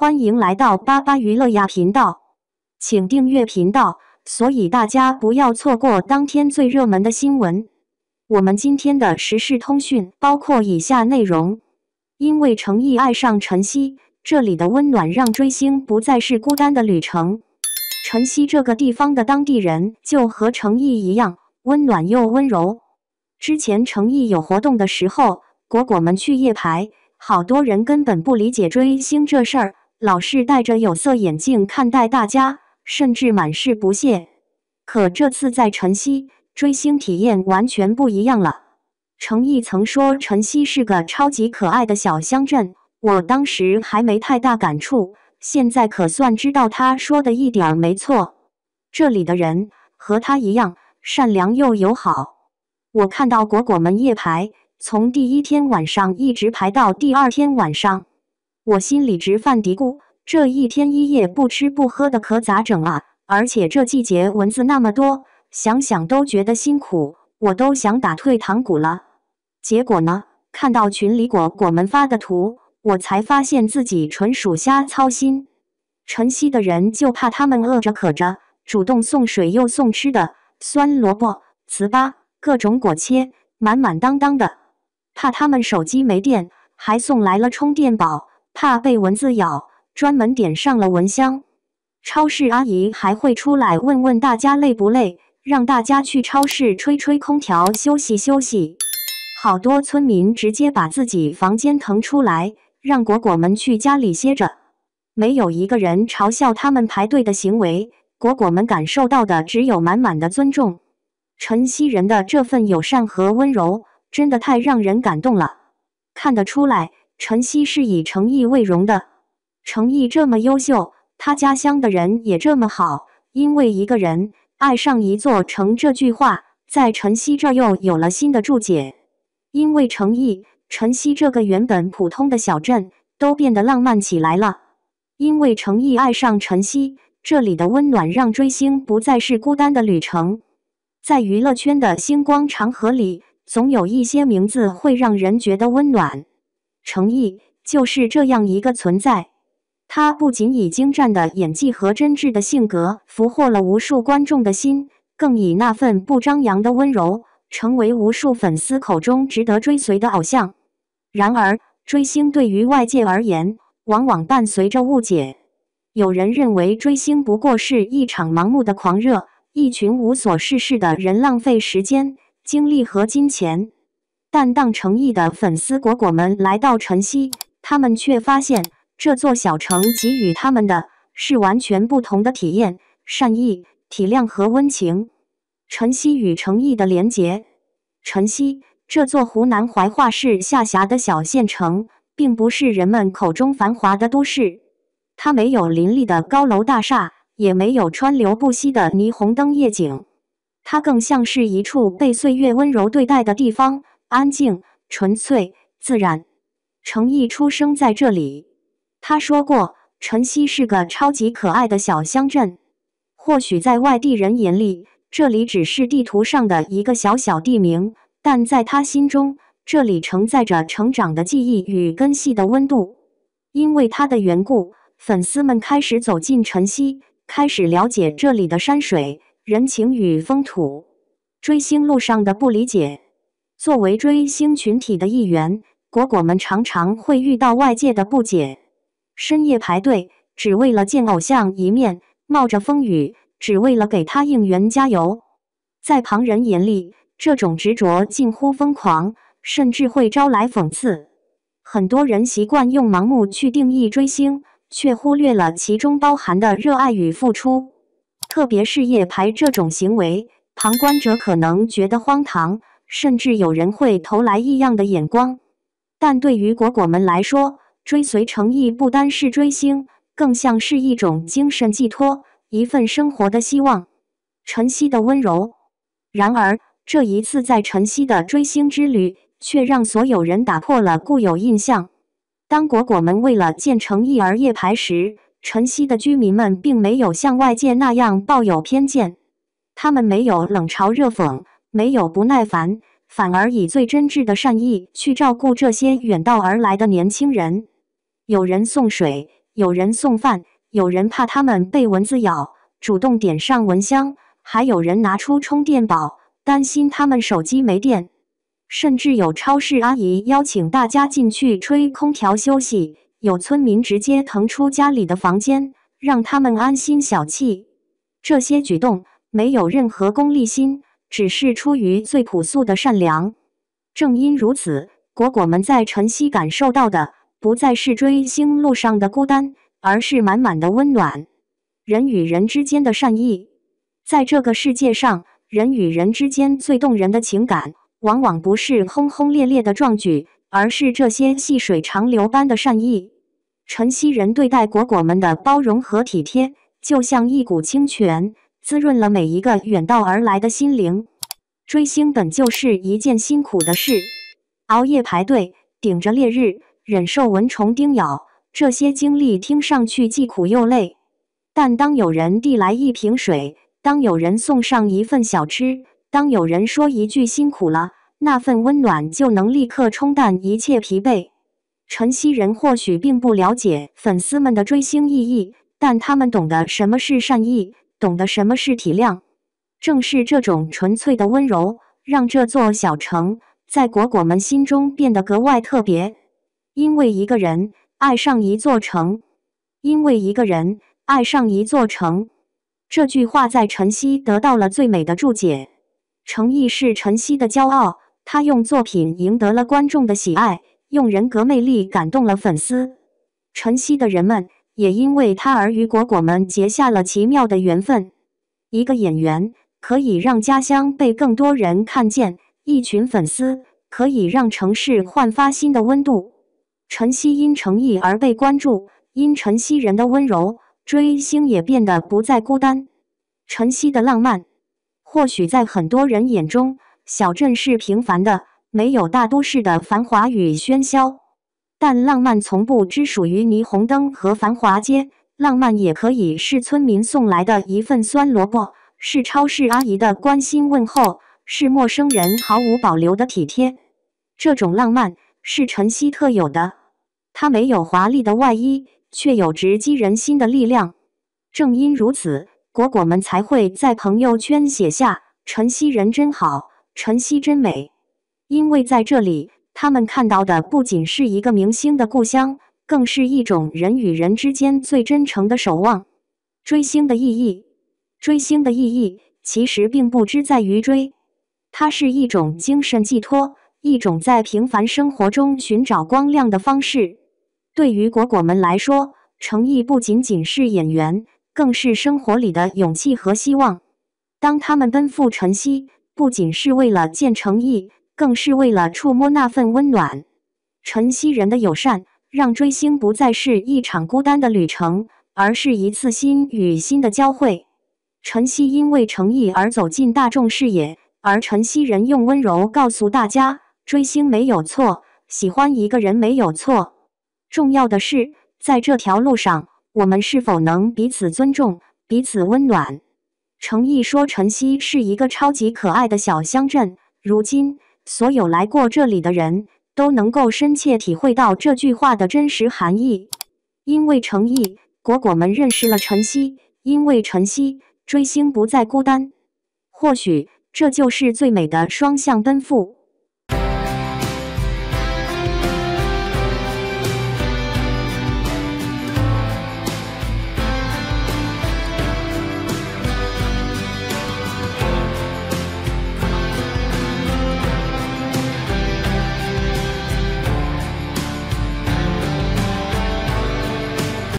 欢迎来到巴巴娱乐呀频道，请订阅频道，所以大家不要错过当天最热门的新闻。我们今天的时事通讯包括以下内容：因为诚意爱上晨曦，这里的温暖让追星不再是孤单的旅程。晨曦这个地方的当地人就和诚意一样，温暖又温柔。之前诚意有活动的时候，果果们去夜排，好多人根本不理解追星这事儿，老是戴着有色眼镜看待大家，甚至满是不屑。可这次在晨曦，追星体验完全不一样了。诚意曾说晨曦是个超级可爱的小乡镇，我当时还没太大感触，现在可算知道他说的一点儿没错。这里的人和他一样善良又友好。我看到果果们夜排，从第一天晚上一直排到第二天晚上，我心里直犯嘀咕，这一天一夜不吃不喝的可咋整啊？而且这季节蚊子那么多，想想都觉得辛苦，我都想打退堂鼓了。结果呢，看到群里果果们发的图，我才发现自己纯属瞎操心。晨曦的人就怕他们饿着渴着，主动送水又送吃的，酸萝卜、糍粑，各种果切，满满当当的。怕他们手机没电，还送来了充电宝，怕被蚊子咬，专门点上了蚊香。超市阿姨还会出来问问大家累不累，让大家去超市吹吹空调休息休息。好多村民直接把自己房间腾出来，让果果们去家里歇着。没有一个人嘲笑他们排队的行为，果果们感受到的只有满满的尊重。晨曦人的这份友善和温柔，真的太让人感动了。看得出来，晨曦是以诚意为荣的。诚意这么优秀，他家乡的人也这么好。因为一个人爱上一座城这句话，在晨曦这儿又有了新的注解。因为诚意，晨曦这个原本普通的小镇都变得浪漫起来了。因为诚意爱上晨曦，这里的温暖让追星不再是孤单的旅程。在娱乐圈的星光长河里，总有一些名字会让人觉得温暖。诚意就是这样一个存在。他不仅以精湛的演技和真挚的性格俘获了无数观众的心，更以那份不张扬的温柔，成为无数粉丝口中值得追随的偶像。然而，追星对于外界而言，往往伴随着误解。有人认为追星不过是一场盲目的狂热，一群无所事事的人浪费时间、精力和金钱。但当诚意的粉丝果果们来到晨曦，他们却发现这座小城给予他们的是完全不同的体验、善意、体谅和温情。晨曦与诚意的连结。晨曦，这座湖南怀化市下辖的小县城，并不是人们口中繁华的都市。它没有林立的高楼大厦，也没有川流不息的霓虹灯夜景。它更像是一处被岁月温柔对待的地方，安静、纯粹、自然。诚意出生在这里。他说过，晨曦是个超级可爱的小乡镇。或许在外地人眼里，这里只是地图上的一个小小地名，但在他心中，这里承载着成长的记忆与根系的温度。因为他的缘故，粉丝们开始走进晨曦，开始了解这里的山水、人情与风土。追星路上的不理解。作为追星群体的一员，果果们常常会遇到外界的不解。深夜排队，只为了见偶像一面，冒着风雨，只为了给他应援加油。在旁人眼里，这种执着近乎疯狂，甚至会招来讽刺。很多人习惯用盲目去定义追星，却忽略了其中包含的热爱与付出。特别是夜排这种行为，旁观者可能觉得荒唐，甚至有人会投来异样的眼光。但对于果果们来说，追随诚意不单是追星，更像是一种精神寄托，一份生活的希望。晨曦的温柔。然而，这一次在晨曦的追星之旅，却让所有人打破了固有印象。当果果们为了见诚意而夜排时，晨曦的居民们并没有像外界那样抱有偏见。他们没有冷嘲热讽，没有不耐烦，反而以最真挚的善意去照顾这些远道而来的年轻人。有人送水，有人送饭，有人怕他们被蚊子咬，主动点上蚊香，还有人拿出充电宝，担心他们手机没电。甚至有超市阿姨邀请大家进去吹空调休息，有村民直接腾出家里的房间，让他们安心小憩。这些举动没有任何功利心，只是出于最朴素的善良。正因如此，果果们在晨曦感受到的不再是追星路上的孤单，而是满满的温暖。人与人之间的善意，在这个世界上，人与人之间最动人的情感，往往不是轰轰烈烈的壮举，而是这些细水长流般的善意。晨曦人对待果果们的包容和体贴，就像一股清泉，滋润了每一个远道而来的心灵。追星本就是一件辛苦的事，熬夜排队，顶着烈日，忍受蚊虫叮咬，这些经历听上去既苦又累。但当有人递来一瓶水，当有人送上一份小吃，当有人说一句辛苦了，那份温暖就能立刻冲淡一切疲惫。晨曦人或许并不了解粉丝们的追星意义，但他们懂得什么是善意，懂得什么是体谅。正是这种纯粹的温柔，让这座小城在果果们心中变得格外特别。因为一个人爱上一座城，因为一个人爱上一座城。这句话在晨曦得到了最美的注解。诚意是晨曦的骄傲，他用作品赢得了观众的喜爱，用人格魅力感动了粉丝。晨曦的人们也因为他而与果果们结下了奇妙的缘分。一个演员可以让家乡被更多人看见，一群粉丝可以让城市焕发新的温度。晨曦因诚意而被关注，因晨曦人的温柔，追星也变得不再孤单。晨曦的浪漫，或许在很多人眼中，小镇是平凡的，没有大都市的繁华与喧嚣。但浪漫从不只属于霓虹灯和繁华街，浪漫也可以是村民送来的一份酸萝卜，是超市阿姨的关心问候，是陌生人毫无保留的体贴。这种浪漫是晨曦特有的，它没有华丽的外衣，却有直击人心的力量。正因如此，果果们才会在朋友圈写下晨曦人真好，晨曦真美。因为在这里，他们看到的不仅是一个明星的故乡，更是一种人与人之间最真诚的守望。追星的意义，追星的意义其实并不只在于追，它是一种精神寄托，一种在平凡生活中寻找光亮的方式。对于果果们来说，诚意不仅仅是演员，更是生活里的勇气和希望。当他们奔赴晨曦，不仅是为了见诚意，更是为了触摸那份温暖。晨曦人的友善，让追星不再是一场孤单的旅程，而是一次心与心的交汇。晨曦因为诚意而走进大众视野，而晨曦人用温柔告诉大家，追星没有错，喜欢一个人没有错。重要的是，在这条路上，我们是否能彼此尊重，彼此温暖。诚意说晨曦是一个超级可爱的小乡镇，如今所有来过这里的人都能够深切体会到这句话的真实含义。因为诚意，果果们认识了晨曦；因为晨曦，追星不再孤单。或许这就是最美的双向奔赴。